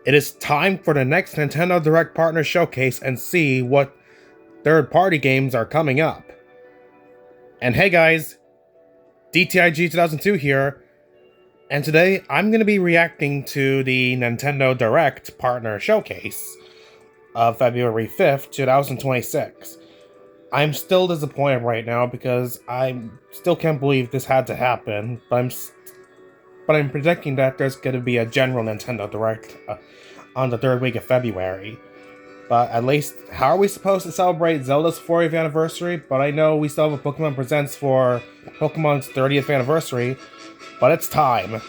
It is time for the next Nintendo Direct Partner Showcase and see what third-party games are coming up. And hey guys, DTIG 2002 here, and today I'm going to be reacting to the Nintendo Direct Partner Showcase of February 5th, 2026. I'm still disappointed right now because I still can't believe this had to happen, but I'm predicting that there's going to be a general Nintendo Direct on the third week of February. But at least, how are we supposed to celebrate Zelda's 40th anniversary? But I know we still have a Pokemon Presents for Pokemon's 30th anniversary, but it's time.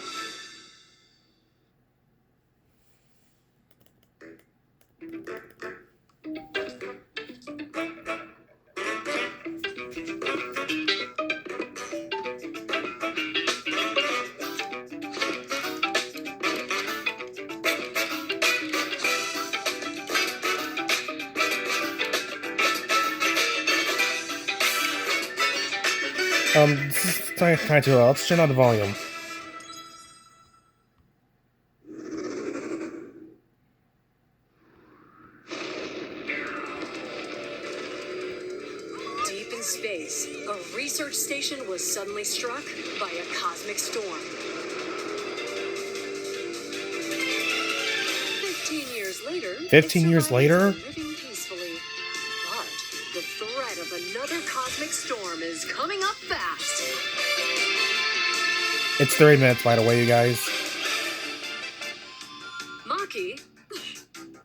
This is kind of too loud. Let's turn down the volume. Deep in space, a research station was suddenly struck by a cosmic storm. 15 years later, 15 years later? Living peacefully. But the threat of another cosmic storm is coming up fast. It's 30 minutes, by the way, you guys. Maki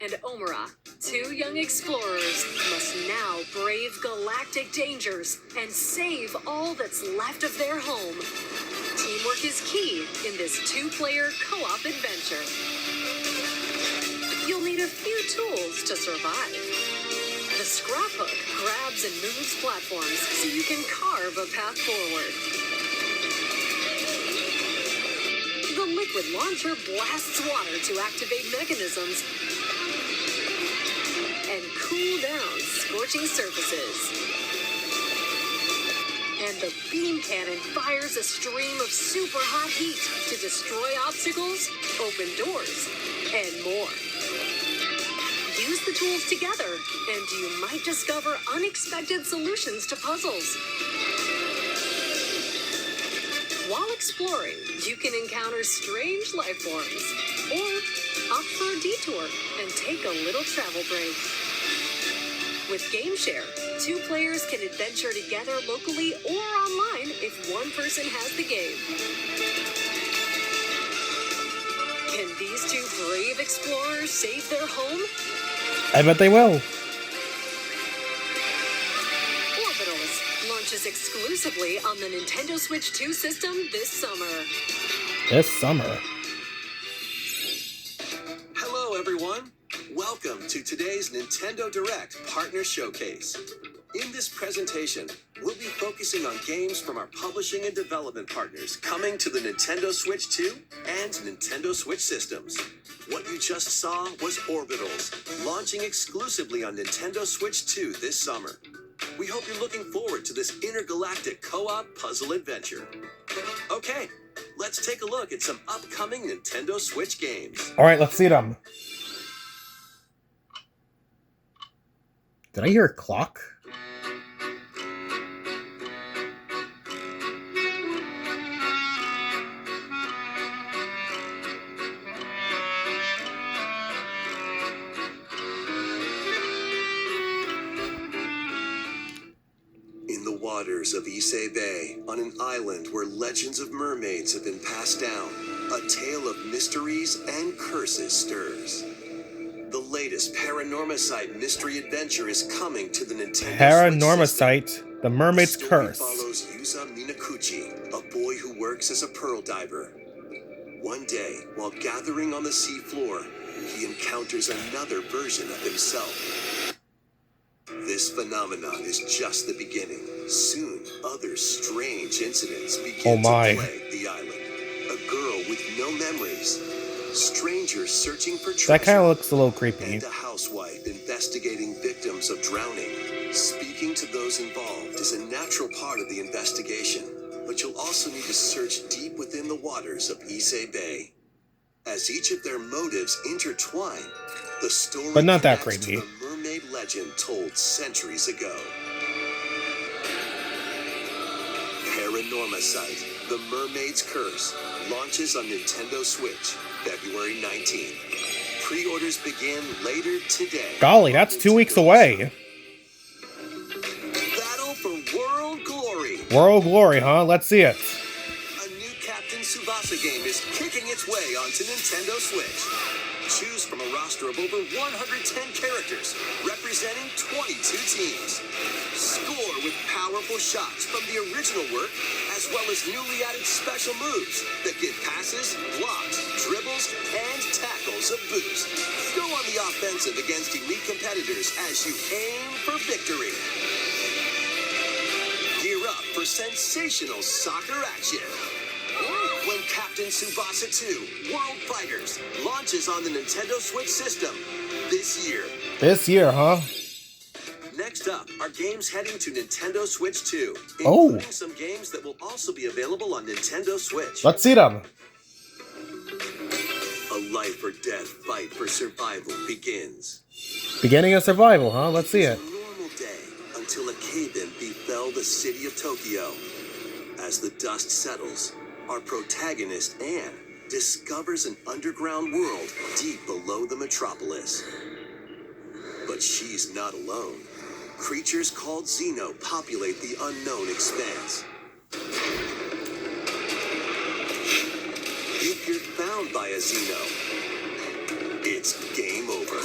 and Omura, two young explorers, must now brave galactic dangers and save all that's left of their home. Teamwork is key in this two-player co-op adventure. You'll need a few tools to survive. The scrap hook grabs and moves platforms so you can carve a path forward. The liquid launcher blasts water to activate mechanisms and cool down scorching surfaces. And the beam cannon fires a stream of super hot heat to destroy obstacles, open doors, and more. Use the tools together, and you might discover unexpected solutions to puzzles. While exploring, you can encounter strange life forms, or opt for a detour and take a little travel break. With GameShare, two players can adventure together locally or online if one person has the game. Can these two brave explorers save their home? I bet they will. Orbitals launches exclusively on the Nintendo Switch 2 system this summer. This summer. Hello, everyone. Welcome to today's Nintendo Direct Partner Showcase. In this presentation, we'll be focusing on games from our publishing and development partners coming to the Nintendo Switch 2 and Nintendo Switch systems. What you just saw was Orbitals, launching exclusively on Nintendo Switch 2 this summer. We hope you're looking forward to this intergalactic co-op puzzle adventure. Okay, let's take a look at some upcoming Nintendo Switch games. Alright, let's see them. Did I hear a clock? In the waters of Issei Bay, on an island where legends of mermaids have been passed down, a tale of mysteries and curses stirs. The latest Paranormacite mystery adventure is coming to the Nintendo Paranormacite, the Mermaid's Switch. Curse. Follows Yuza Minakuchi, a boy who works as a pearl diver. One day, while gathering on the seafloor, he encounters another version of himself. This phenomenon is just the beginning. Soon, other strange incidents begin to plague the island. A girl with no memories, strangers searching for treasure, That kind of looks a little creepy. and a housewife investigating victims of drowning. Speaking to those involved is a natural part of the investigation, but you'll also need to search deep within the waters of Issei Bay. As each of their motives intertwine, the story But not that connects creepy. to the mermaid legend told centuries ago. Paranormasight, The Mermaid's Curse, launches on Nintendo Switch, February 19th. Pre-orders begin later today. Golly, that's 2 weeks away. Battle for World Glory. World Glory, huh? Let's see it. A new Captain Tsubasa game is kicking its way onto Nintendo Switch. Choose from a roster of over 110 characters, representing 22 teams. Score with powerful shots from the original work, as well as newly added special moves that give passes, blocks, dribbles, and tackles a boost. Go on the offensive against elite competitors as you aim for victory. Gear up for sensational soccer action when Captain Tsubasa 2 World Fighters launches on the Nintendo Switch system this year. This year, huh? Next up are games heading to Nintendo Switch 2, Oh. including some games that will also be available on Nintendo Switch. Let's see them. A life or death fight for survival begins. Beginning of survival, huh? Let's see it. It's a normal day until a cave-in befell the city of Tokyo. As the dust settles, our protagonist, Anne, discovers an underground world deep below the metropolis. But she's not alone. Creatures called Xeno populate the unknown expanse. If you're found by a Xeno, it's game over.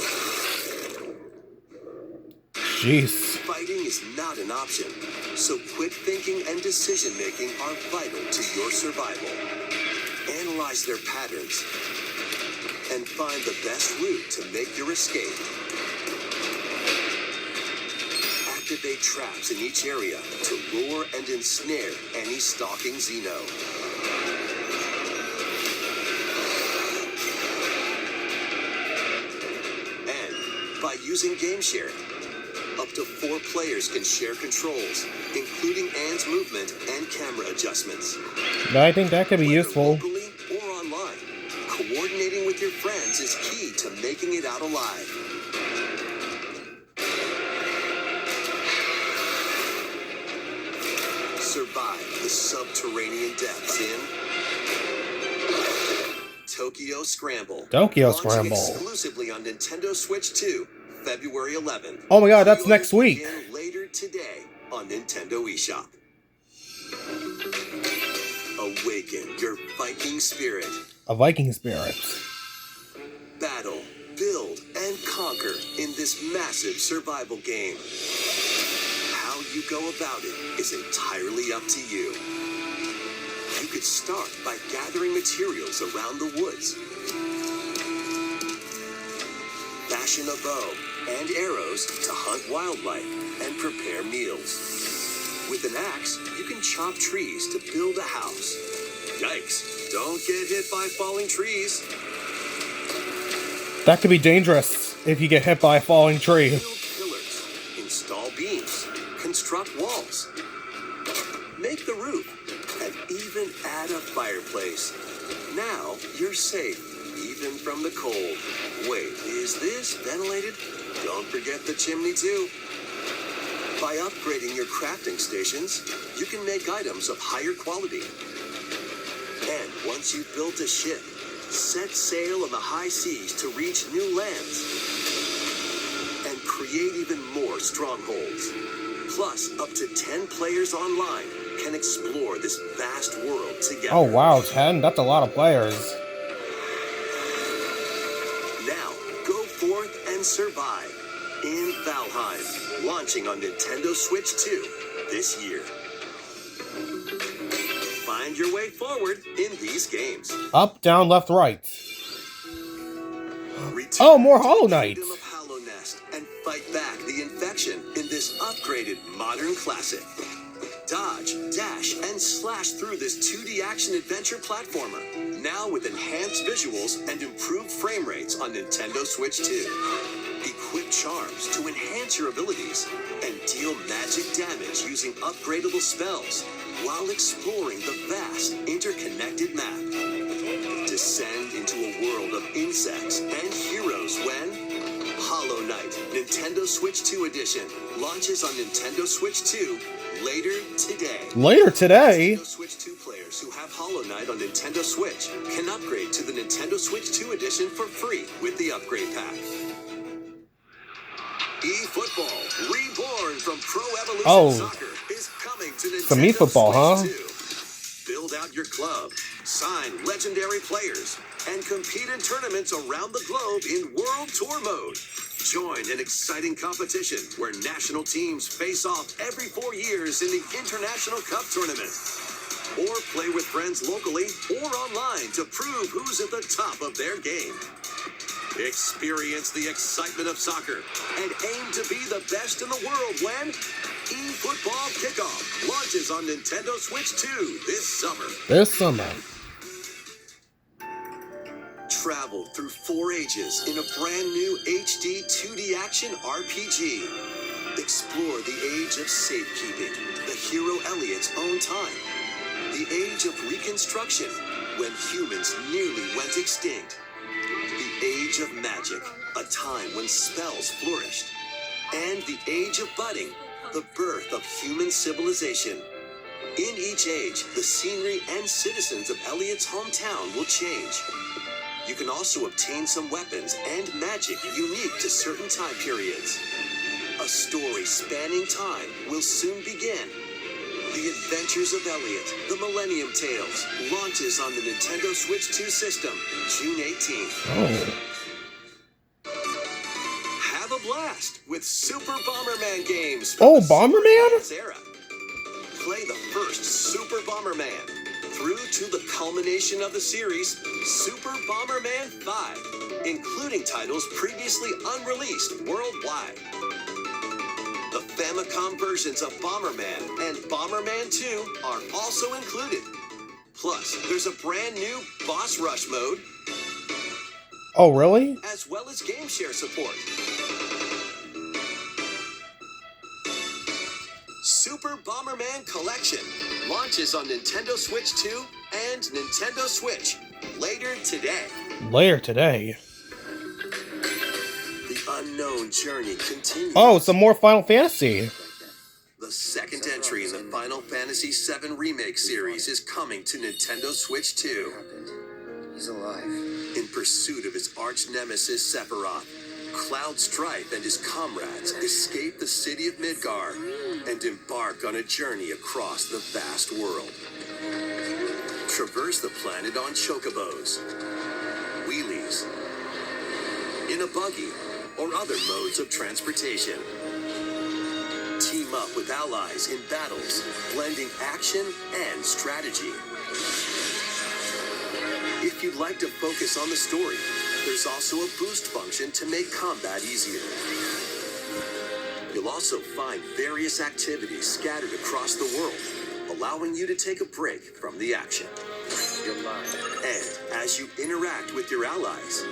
Jeez. Fighting is not an option, so quick thinking and decision making are vital to your survival. Analyze their patterns and find the best route to make your escape. Activate traps in each area to lure and ensnare any stalking Xeno. And by using game sharing, up to 4 players can share controls, including Anne's movement and camera adjustments. I think that could be Whether useful. locally or online, coordinating with your friends is key to making it out alive. Survive the subterranean depths in Tokyo Scramble. Tokyo Launching Scramble. exclusively on Nintendo Switch 2, February 11th. Oh my god, that's Pre-orders next week. begin later today on Nintendo eShop. Awaken your Viking spirit. A Viking spirit. Battle, build, and conquer in this massive survival game. How you go about it is entirely up to you. You could start by gathering materials around the woods. Fashion a bow and arrows to hunt wildlife and prepare meals. With an axe, you can chop trees to build a house. Yikes, don't get hit by falling trees. That could be dangerous if you get hit by a falling tree. Build pillars, install beams, construct walls, make the roof, and even add a fireplace. Now you're safe, even from the cold. Wait, is this ventilated? Don't forget the chimney too. By upgrading your crafting stations, you can make items of higher quality. And once you've built a ship, set sail on the high seas to reach new lands and create even more strongholds. Plus, up to 10 players online can explore this vast world together. Oh wow, 10? That's a lot of players. Now, go forth and survive in Valheim, launching on Nintendo Switch 2 this year. Find your way forward in these games. Up, down, left, right. Return Oh, more to Hollow the Knight. Kingdom of Hollow Nest and fight back the infection in this upgraded modern classic. Dodge, dash, and slash through this 2D action-adventure platformer. Now with enhanced visuals and improved frame rates on Nintendo Switch 2. Equip charms to enhance your abilities and deal magic damage using upgradable spells while exploring the vast interconnected map. Descend into a world of insects and heroes when Hollow Knight Nintendo Switch 2 Edition launches on Nintendo Switch 2 later today. Later today? Nintendo Switch 2 players who have Hollow Knight on Nintendo Switch can upgrade to the Nintendo Switch 2 Edition for free with the upgrade pack. eFootball, reborn from Pro Evolution Soccer, is coming to Nintendo Some eFootball, Switch 2. Build out your club, sign legendary players, and compete in tournaments around the globe in World Tour mode. Join an exciting competition where national teams face off every 4 years in the International Cup Tournament. Or play with friends locally or online to prove who's at the top of their game. Experience the excitement of soccer and aim to be the best in the world when eFootball Kickoff launches on Nintendo Switch 2 this summer. Travel through 4 ages in a brand new HD 2D action RPG. Explore the age of safekeeping, the hero Elliot's own time. The age of reconstruction, when humans nearly went extinct. The age of magic, a time when spells flourished. And the age of budding, the birth of human civilization. In each age, the scenery and citizens of Elliot's hometown will change. You can also obtain some weapons and magic unique to certain time periods. A story spanning time will soon begin. The Adventures of Elliot, The Millennium Tales, launches on the Nintendo Switch 2 system, June 18th. Have a blast with Super Bomberman games. Bomberman? Era. Play the first Super Bomberman through to the culmination of the series, Super Bomberman 5, including titles previously unreleased worldwide. The Famicom versions of Bomberman and Bomberman 2 are also included. Plus, there's a brand new Boss Rush mode. Oh, really? As well as Game Share support. Super Bomberman Collection launches on Nintendo Switch 2 and Nintendo Switch later today. The unknown journey continues. Oh, some more Final Fantasy. The second entry in the Final Fantasy VII Remake series is coming to Nintendo Switch 2. He's alive. In pursuit of his arch nemesis Sephiroth, Cloud Strife and his comrades escape the city of Midgar and embark on a journey across the vast world. Traverse the planet on chocobos, wheelies, in a buggy, or other modes of transportation. Team up with allies in battles, blending action and strategy. If you'd like to focus on the story, there's also a boost function to make combat easier. You'll also find various activities scattered across the world, allowing you to take a break from the action. And as you interact with your allies,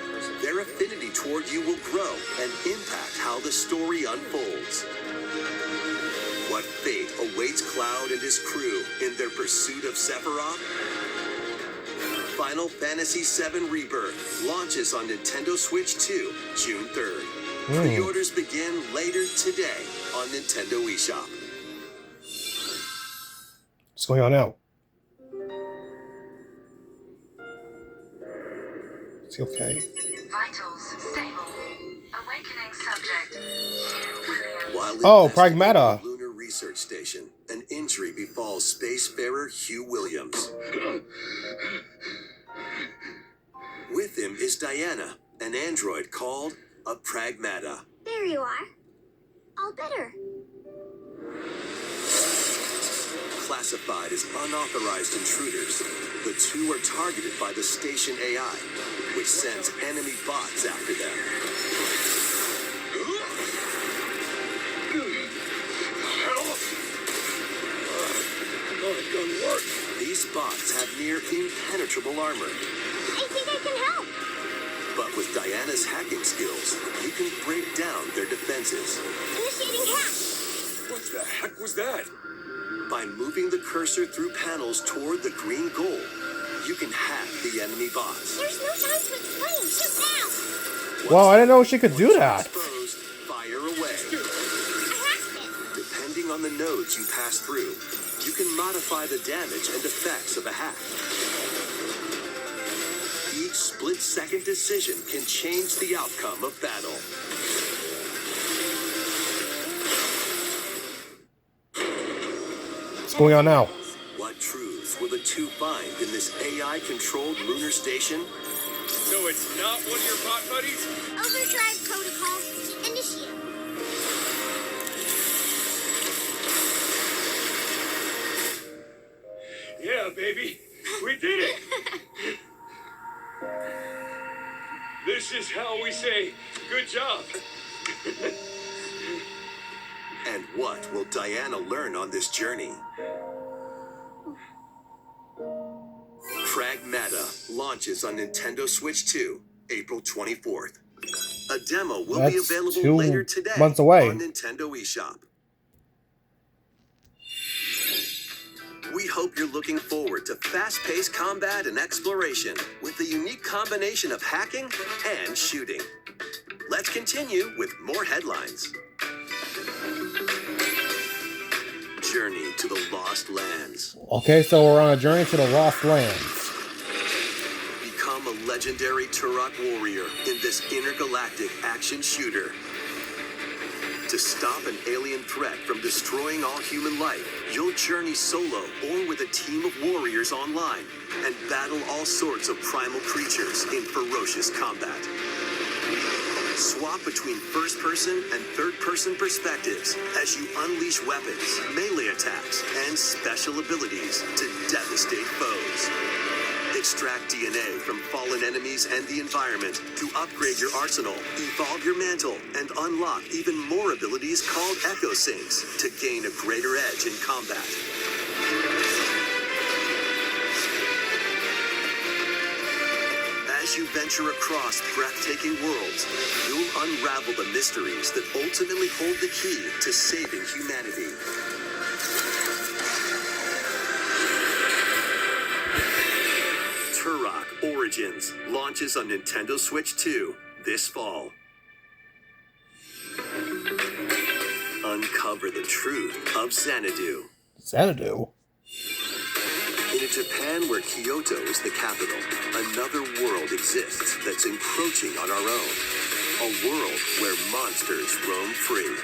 their affinity toward you will grow and impact how the story unfolds. What fate awaits Cloud and his crew in their pursuit of Sephiroth? Final Fantasy VII Rebirth launches on Nintendo Switch 2, June 3rd. Pre-orders begin later today on Nintendo eShop. What's going on now? Is he okay? Vitals stable. Awakening subject. Hugh Williams. While Pragmata. investigating the Lunar Research Station, an injury befalls spacefarer Hugh Williams. With him is Diana, an android called a Pragmata. There you are. All better. Classified as unauthorized intruders, the two are targeted by the station AI, which sends enemy bots after them. These bots have near impenetrable armor. I think I can help. But with Diana's hacking skills, you can break down their defenses. Initiating hack. What the heck was that? By moving the cursor through panels toward the green goal, you can hack the enemy bots. There's no time to explain. Shoot now. Whoa, I didn't know she could do that. Exposed, fire away. I hacked it. Depending on the nodes you pass through, you can modify the damage and effects of a hack. Each split-second decision can change the outcome of battle. What's going on now? What truths will the two find in this AI-controlled lunar station? So it's not one of your pot buddies? Overdrive protocol. Initiate. Yeah, baby. We did it. This is how we say good job. And what will Diana learn on this journey? Pragmata launches on Nintendo Switch 2, April 24th. A demo will be That's available 2 later today months away. on Nintendo eShop. We hope you're looking forward to fast-paced combat and exploration with a unique combination of hacking and shooting. Let's continue with more headlines. Journey to the Lost Lands. Okay, so we're on a journey to the Lost Lands. Become a legendary Turok warrior in this intergalactic action shooter. To stop an alien threat from destroying all human life, you'll journey solo or with a team of warriors online and battle all sorts of primal creatures in ferocious combat. Swap between first-person and third-person perspectives as you unleash weapons, melee attacks, and special abilities to devastate foes. Extract DNA from fallen enemies and the environment to upgrade your arsenal, evolve your mantle, and unlock even more abilities called Echo Sinks to gain a greater edge in combat. As you venture across breathtaking worlds, you'll unravel the mysteries that ultimately hold the key to saving humanity. Turok Origins launches on Nintendo Switch 2 this fall. Uncover the truth of Xanadu. Xanadu? In a Japan where Kyoto is the capital, another world exists that's encroaching on our own. A world where monsters roam free.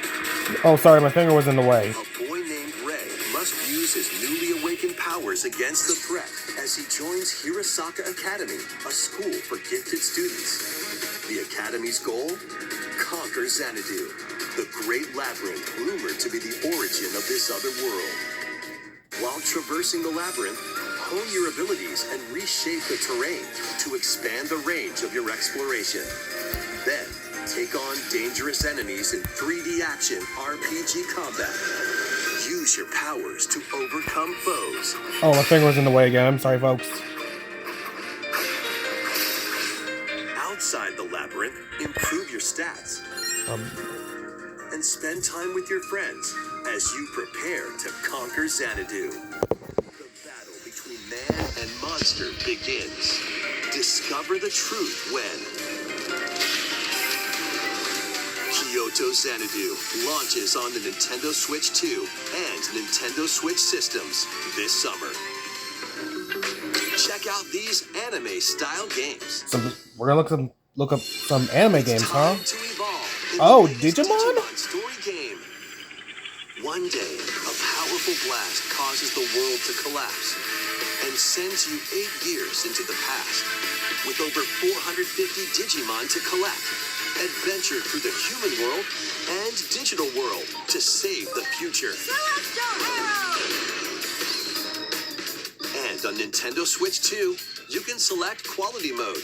Oh, sorry, my finger was in the way. A boy named Ray must use his newly awakened powers against the threat as he joins Hirosaka Academy, a school for gifted students. The Academy's goal? Conquer Xanadu, the great labyrinth rumored to be the origin of this other world. While traversing the labyrinth, hone your abilities and reshape the terrain to expand the range of your exploration. Then, take on dangerous enemies in 3D action RPG combat. Use your powers to overcome foes. Oh, my finger was in the way again. I'm sorry, folks. Outside the labyrinth, improve your stats. And spend time with your friends as you prepare to conquer Xanadu. The battle between man and monster begins. Discover the truth when Kyoto Xanadu launches on the Nintendo Switch 2 and Nintendo Switch systems this summer. Check out these anime-style games. We're gonna look up some anime games, huh? Time to evolve in Oh, the latest Digimon? story game. One day, a powerful blast causes the world to collapse and sends you 8 years into the past. With over 450 Digimon to collect, adventure through the human world and digital world to save the future. And on Nintendo Switch 2, you can select Quality Mode,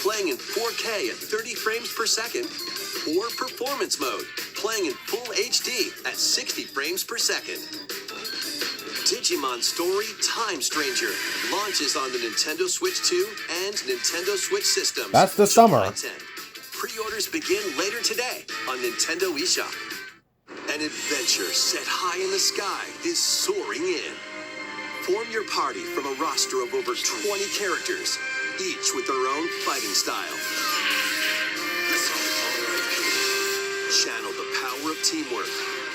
playing in 4K at 30 frames per second, or Performance Mode, playing in Full HD at 60 frames per second. Digimon Story Time Stranger launches on the Nintendo Switch 2 and Nintendo Switch systems. That's the summer. July 10th. Pre-orders begin later today on Nintendo eShop. An adventure set high in the sky is soaring in. Form your party from a roster of over 20 characters, each with their own fighting style. Channel the power of teamwork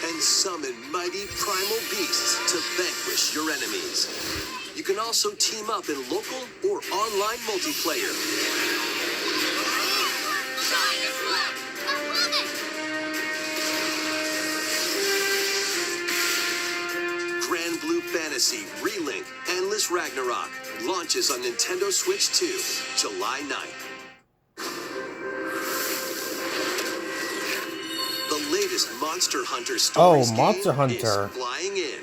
and summon mighty primal beasts to vanquish your enemies. You can also team up in local or online multiplayer. Grand Blue Fantasy Relink Endless Ragnarok launches on Nintendo Switch 2, July 9th. The latest Monster Hunter Stories Monster game Hunter. is flying in.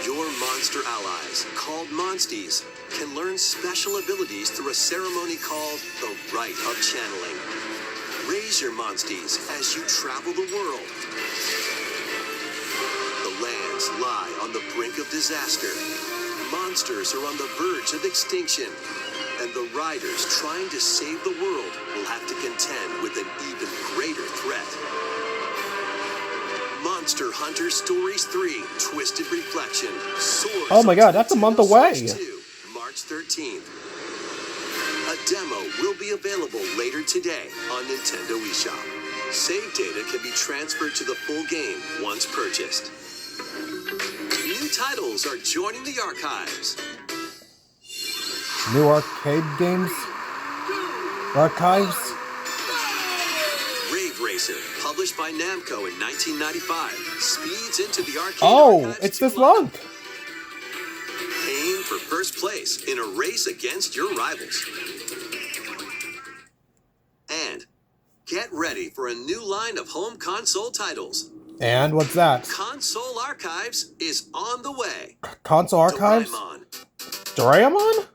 Your monster allies, called Monsties, can learn special abilities through a ceremony called the Rite of Channeling. Raise your Monsties as you travel the world. The lands lie on the brink of disaster. Monsters are on the verge of extinction. And the riders trying to save the world will have to contend with an even greater threat. Monster Hunter Stories 3 Twisted Reflection soars Oh my god, onto that's a month Nintendo away. Switch 2, March 13th. A demo will be available later today on Nintendo eShop. Save data can be transferred to the full game once purchased. New titles are joining the archives. New arcade games? Archives? Rave Racer, published by Namco in 1995, speeds into the arcade Oh, archives it's to this life. month. Aim for first place in a race against your rivals. And get ready for a new line of home console titles. And what's that? Console Archives is on the way. Console Archives? Doraemon, Doraemon?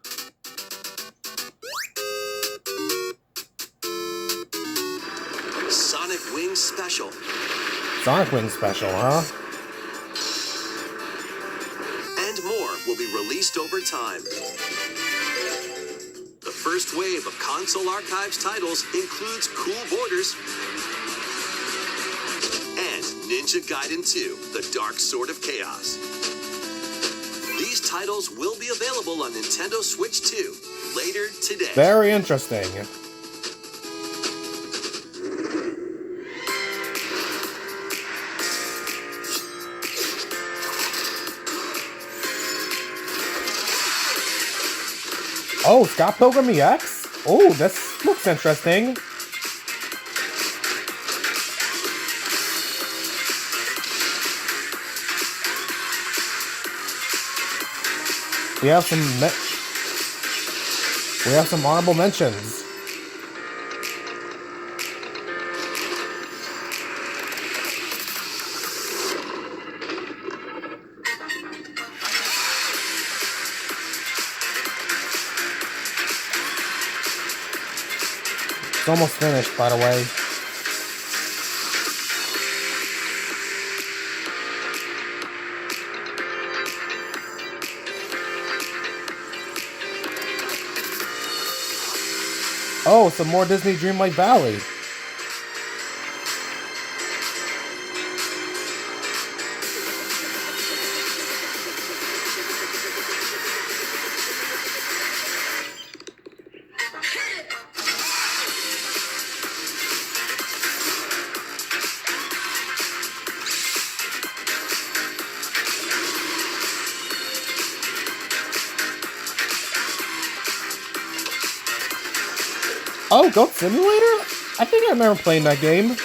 Sonic Wings Special, Sonic Wing Special, huh? and more will be released over time. The first wave of Console Archives titles includes Cool Borders and Ninja Gaiden 2, The Dark Sword of Chaos. These titles will be available on Nintendo Switch 2 later today. Very interesting. Oh, Scott Pilgrim EX? Oh, this looks interesting. We have some honorable mentions. It's almost finished, by the way. Oh, some more Disney Dreamlight Valley. Oh, Goat Simulator? I think I remember playing that game.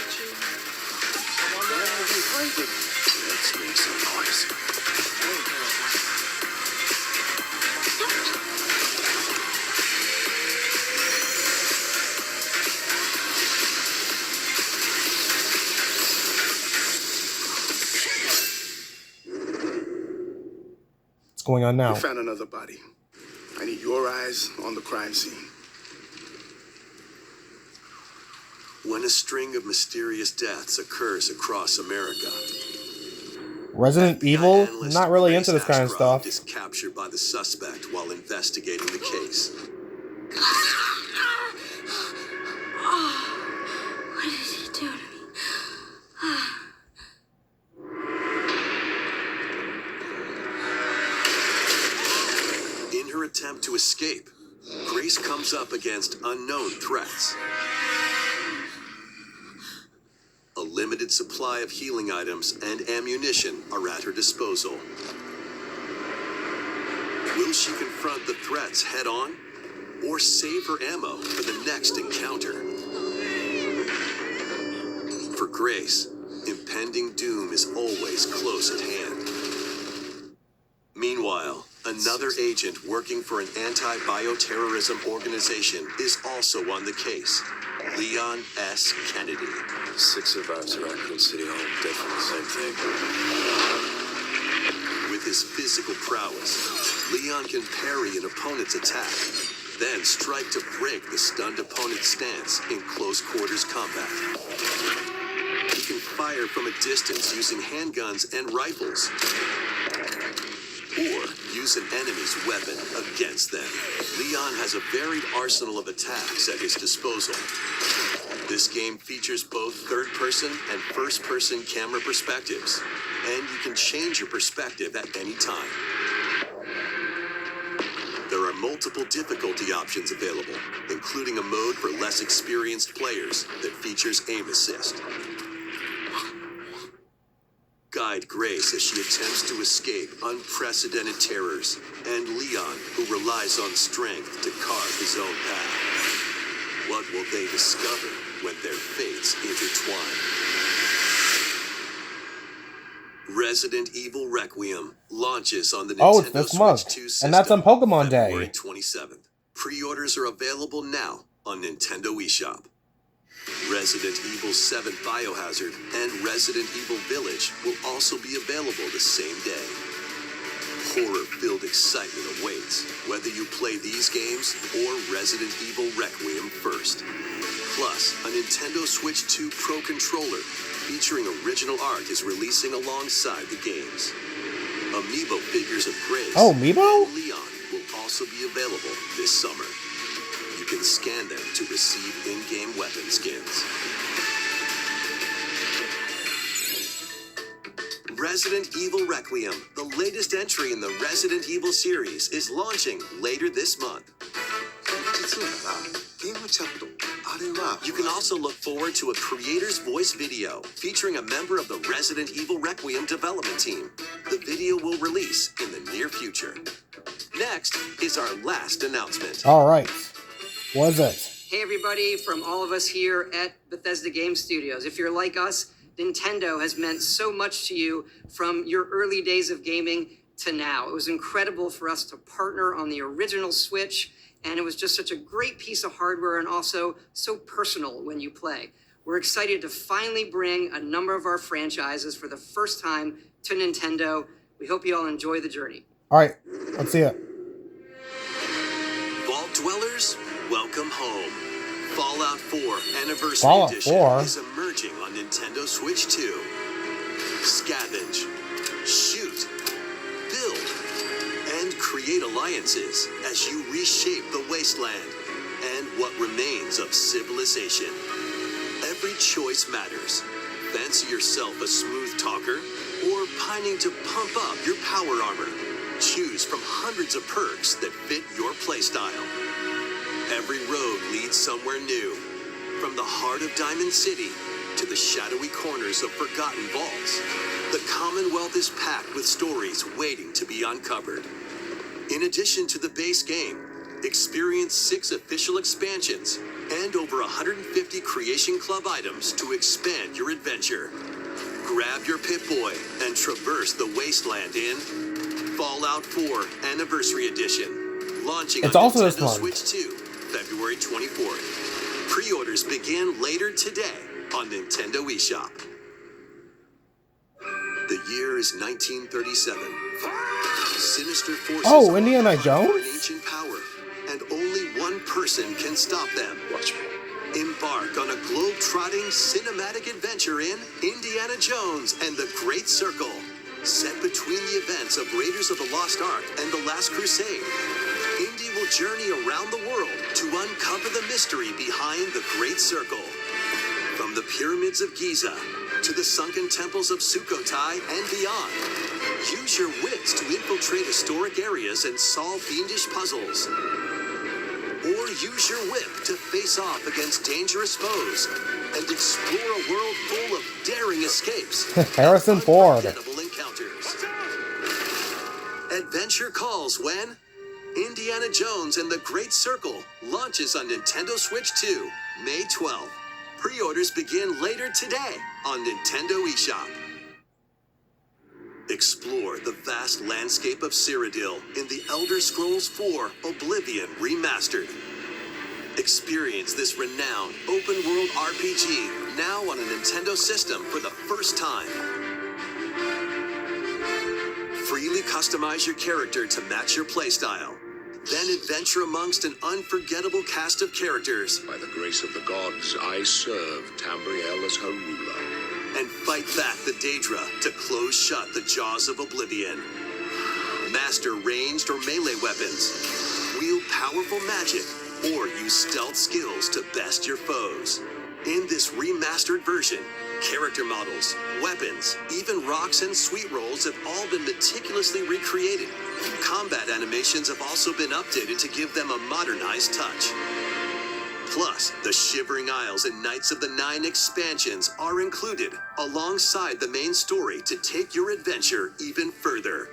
What's going on now? We found another body. I need your eyes on the crime scene. When a string of mysterious deaths occurs across America, Resident FBI Evil? analyst Not really Grace into this kind of Ashcroft stuff. is captured by the suspect while investigating the case. What did he do to me? attempt to escape, Grace comes up against unknown threats. A limited supply of healing items and ammunition are at her disposal. Will she confront the threats head on, or save her ammo for the next encounter? For Grace, impending doom is always close at hand. Meanwhile, another agent working for an anti-bioterrorism organization is also on the case, Leon S. Kennedy. 6 survivors at Raccoon City Home, dead from the same thing. With his physical prowess, Leon can parry an opponent's attack, then strike to break the stunned opponent's stance in close quarters combat. He can fire from a distance using handguns and rifles, or use an enemy's weapon against them. Leon has a varied arsenal of attacks at his disposal. This game features both third-person and first-person camera perspectives, and you can change your perspective at any time. There are multiple difficulty options available, including a mode for less experienced players that features aim assist. Guide Grace as she attempts to escape unprecedented terrors, and Leon, who relies on strength to carve his own path. What will they discover when their fates intertwine? Resident Evil Requiem launches on the Oh, it's Nintendo this Switch month, 2 and system, that's on Pokemon February Day. 27th. Pre-orders are available now on Nintendo eShop. Resident Evil 7 Biohazard and Resident Evil Village will also be available the same day. Horror-filled excitement awaits, whether you play these games or Resident Evil Requiem first. Plus, a Nintendo Switch 2 Pro controller featuring original art is releasing alongside the games. Amiibo figures of Grace Oh, Amiibo? and Leon will also be available this summer. You can scan them to receive in-game weapon skins. Resident Evil Requiem, the latest entry in the Resident Evil series, is launching later this month. You can also look forward to a creator's voice video featuring a member of the Resident Evil Requiem development team. The video will release in the near future. Next is our last announcement. All right. What is it? Hey everybody, from all of us here at Bethesda Game Studios. If you're like us, Nintendo has meant so much to you from your early days of gaming to now. It was incredible for us to partner on the original Switch, and it was just such a great piece of hardware and also so personal when you play. We're excited to finally bring a number of our franchises for the first time to Nintendo. We hope you all enjoy the journey. All right, let's see it. Vault Dwellers, welcome home. Fallout 4 Anniversary Fallout Edition 4? is emerging on Nintendo Switch 2. Scavenge, shoot, build, and create alliances as you reshape the wasteland and what remains of civilization. Every choice matters. Fancy yourself a smooth talker or pining to pump up your power armor? Choose from hundreds of perks that fit your playstyle. Every road leads somewhere new, from the heart of Diamond City to the shadowy corners of forgotten vaults. The Commonwealth is packed with stories waiting to be uncovered. In addition to the base game, experience 6 official expansions and over 150 Creation Club items to expand your adventure. Grab your Pip-Boy and traverse the wasteland in Fallout 4 Anniversary Edition, launching It's on also this Nintendo month. Switch 2, February 24th. Pre-orders begin later today on Nintendo eShop. The year is 1937. Sinister forces Oh, are Indiana on fire for an Jones? ancient power, and only one person can stop them. Watch me. Embark on a globe-trotting cinematic adventure in Indiana Jones and the Great Circle. Set between the events of Raiders of the Lost Ark and The Last Crusade, Indy will journey around the world to uncover the mystery behind the Great Circle. From the pyramids of Giza to the sunken temples of Sukhothai and beyond, Use your wits to infiltrate historic areas and solve fiendish puzzles. Or use your whip to face off against dangerous foes and explore a world full of daring escapes. Harrison Ford. Unforgettable encounters. Adventure calls when Indiana Jones and the Great Circle launches on Nintendo Switch 2, May 12th. Pre-orders begin later today on Nintendo eShop. Explore the vast landscape of Cyrodiil in The Elder Scrolls IV Oblivion Remastered. Experience this renowned open-world RPG now on a Nintendo system for the first time. Freely customize your character to match your playstyle. Then adventure amongst an unforgettable cast of characters. By the grace of the gods, I serve Tamriel as her ruler. And fight back the Daedra to close shut the jaws of Oblivion. Master ranged or melee weapons. Wield powerful magic or use stealth skills to best your foes. In this remastered version, character models, weapons, even rocks and sweet rolls have all been meticulously recreated. Combat animations have also been updated to give them a modernized touch. Plus, the Shivering Isles and Knights of the Nine expansions are included alongside the main story to take your adventure even further.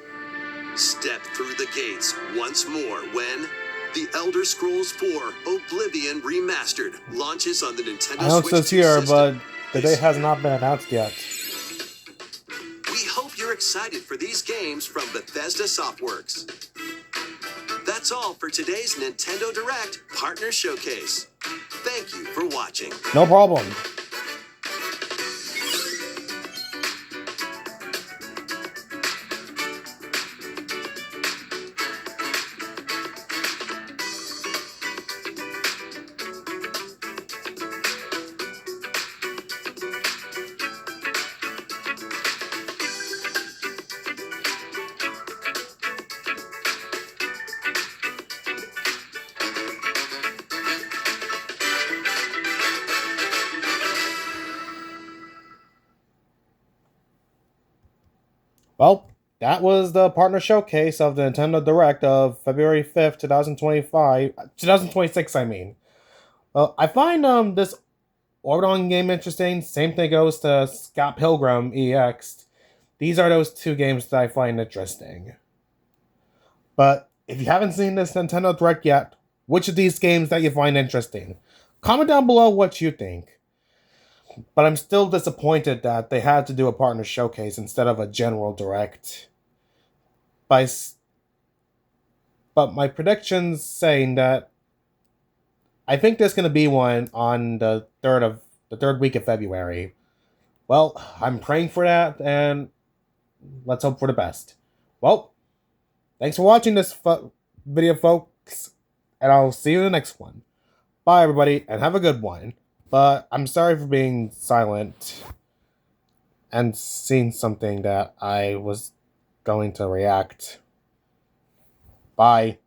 Step through the gates once more when The Elder Scrolls IV Oblivion Remastered launches on the Nintendo Announced Switch this 2 year, system. but the date has not been announced yet. We hope you're excited for these games from Bethesda Softworks. That's all for today's Nintendo Direct Partner Showcase. Thank you for watching. No problem. Well, that was the partner showcase of the Nintendo Direct of February 5th, 2026, I mean. Well, I find this Orbital game interesting. Same thing goes to Scott Pilgrim EX. These are those two games that I find interesting. But if you haven't seen this Nintendo Direct yet, which of these games that you find interesting? Comment down below what you think. But I'm still disappointed that they had to do a partner showcase instead of a general direct. But my prediction's saying that I think there's going to be one on the third week of February. Well, I'm praying for that, and let's hope for the best. Well, thanks for watching this video, folks, and I'll see you in the next one. Bye, everybody, and have a good one. But I'm sorry for being silent and seeing something that I was going to react. Bye.